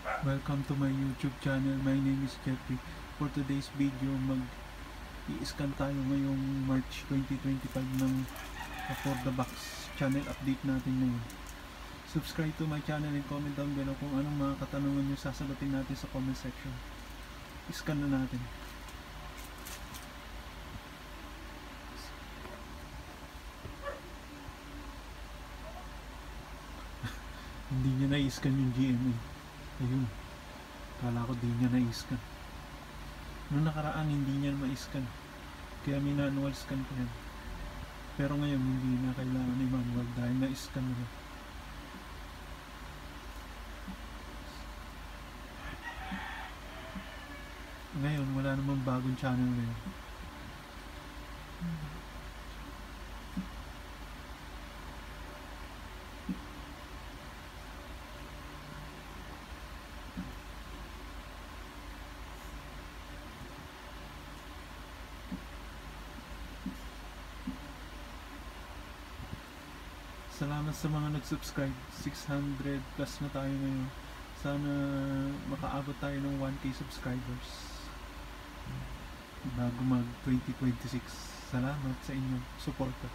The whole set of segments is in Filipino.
Welcome to my YouTube channel. My name is Jeffrey. For today's video, mag-i-scan tayo ngayong March 2025 ng For the Box channel update natin ngayon. Subscribe to my channel and comment down below kung anong mga katanungan nyo, sasagutin natin sa comment section. I-scan na natin. Hindi niya na-i-scan yung GMA. Ayun. Kala ko di niya na-i-scan. Noong nakaraan hindi niya ma-i-scan. Kaya manual scan ko yan. Pero ngayon hindi na kailangan ni manual dahil na-i-scan na. Ngayon wala namang bagong channel ngayon. Salamat sa mga nag-subscribe. 600 plus na tayo ngayon. Sana makaabot tayo ng 1K subscribers bago mag 2026. Salamat sa inyong suporta.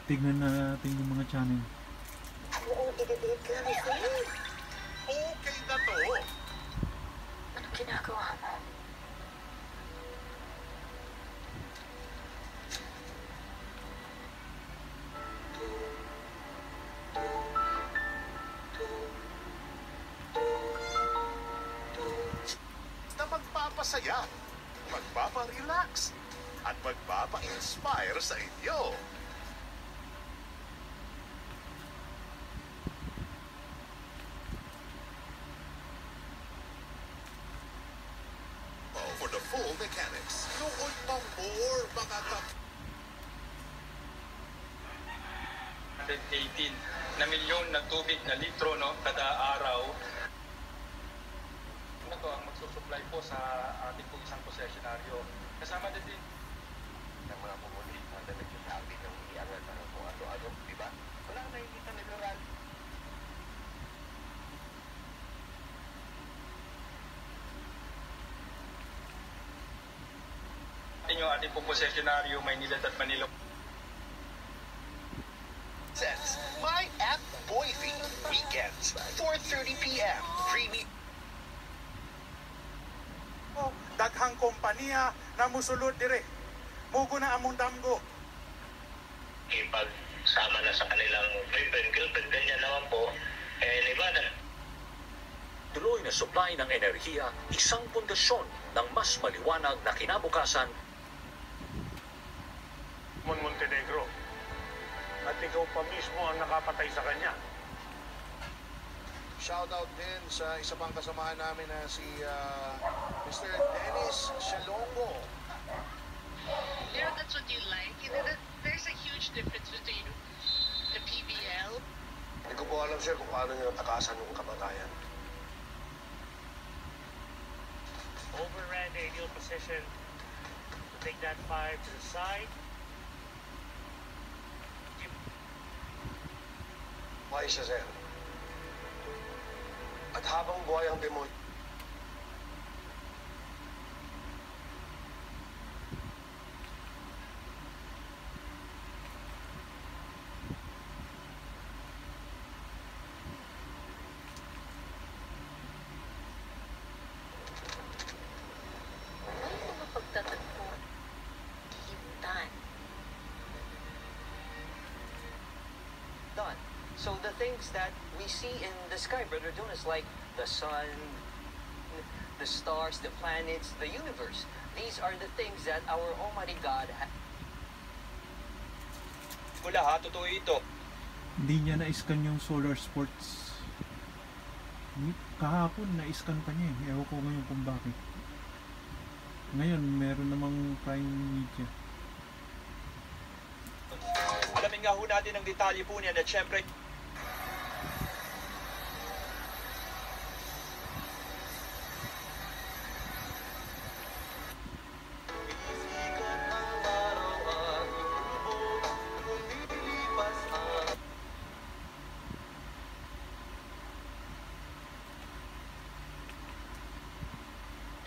Tignan natin yung mga channel. Oo, i-delete ka na yun. Okay na to. Anong ginagawa mo? Na magpapasaya, magpapa-relax, at magpapa-inspire sa inyo. For the full mechanics, noon pa more mga 118 na milyon na tubig na litro, no, kada araw. Ano to ang magsusupply po sa ating pong isang posesionaryo. Kasama din ng mga pumuli na nagsasabi ng iangat na kung ano-ano, di ba? Wala na hindi ka nag-aral. yung ating pong posesionaryo, Maynila at Manila. My app Boyfie. Weekends, 4:30 p.m. Creamy. Daghang kompanya na musulod dire. Mugo na among damgo. Ipagsama na sa kanilang boyfriend, girlfriend, ganyan naman po, liwanag. Tuloy na supply ng enerhiya, isang pundasyon ng mas maliwanag na kinabukasan. Montenegro. At ikaw pa mismo ang nakapatay sa kanya. Shoutout din sa isa pang kasamahan namin na si Mr. Dennis Shalongo. You know, that's what you like. You know, there's a huge difference between the PBL. Hindi ko po alam, sir, kung paano nyo natakasan yung kamatayan. Overran the ideal position to take that 5 to the side. Buhay siya, sir. At habang buhay ang demonyo, So the things that we see in the sky, Brother Dune, is like the sun, the stars, the planets, the universe. These are the things that our Almighty God has. Wala ha, totoo ito. Hindi niya na-scan yung solar sports. kahapon na-scan pa niya eh. Ewan ko ngayon kung bakit. Ngayon meron namang Prime Media. Alamin nga ho natin ang detalye po niyan at syempre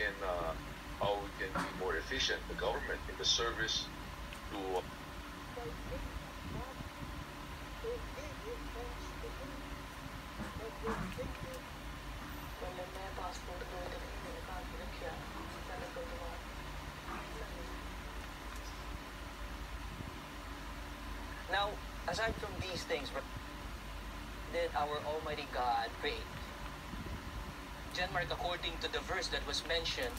and how we can be more efficient, the government, in the service to Now, aside from these things, what did our Almighty God create? Genmark, according to the verse that was mentioned,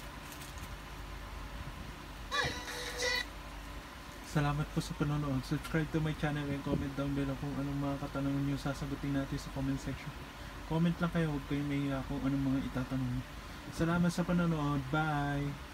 Salamat po sa panonood. Subscribe to my channel and comment down below kung anong mga katanungan nyo sasagutin natin sa comment section. Comment lang kayo, huwag kayong mahiya kung anong mga itatanong. Salamat sa panonood. Bye!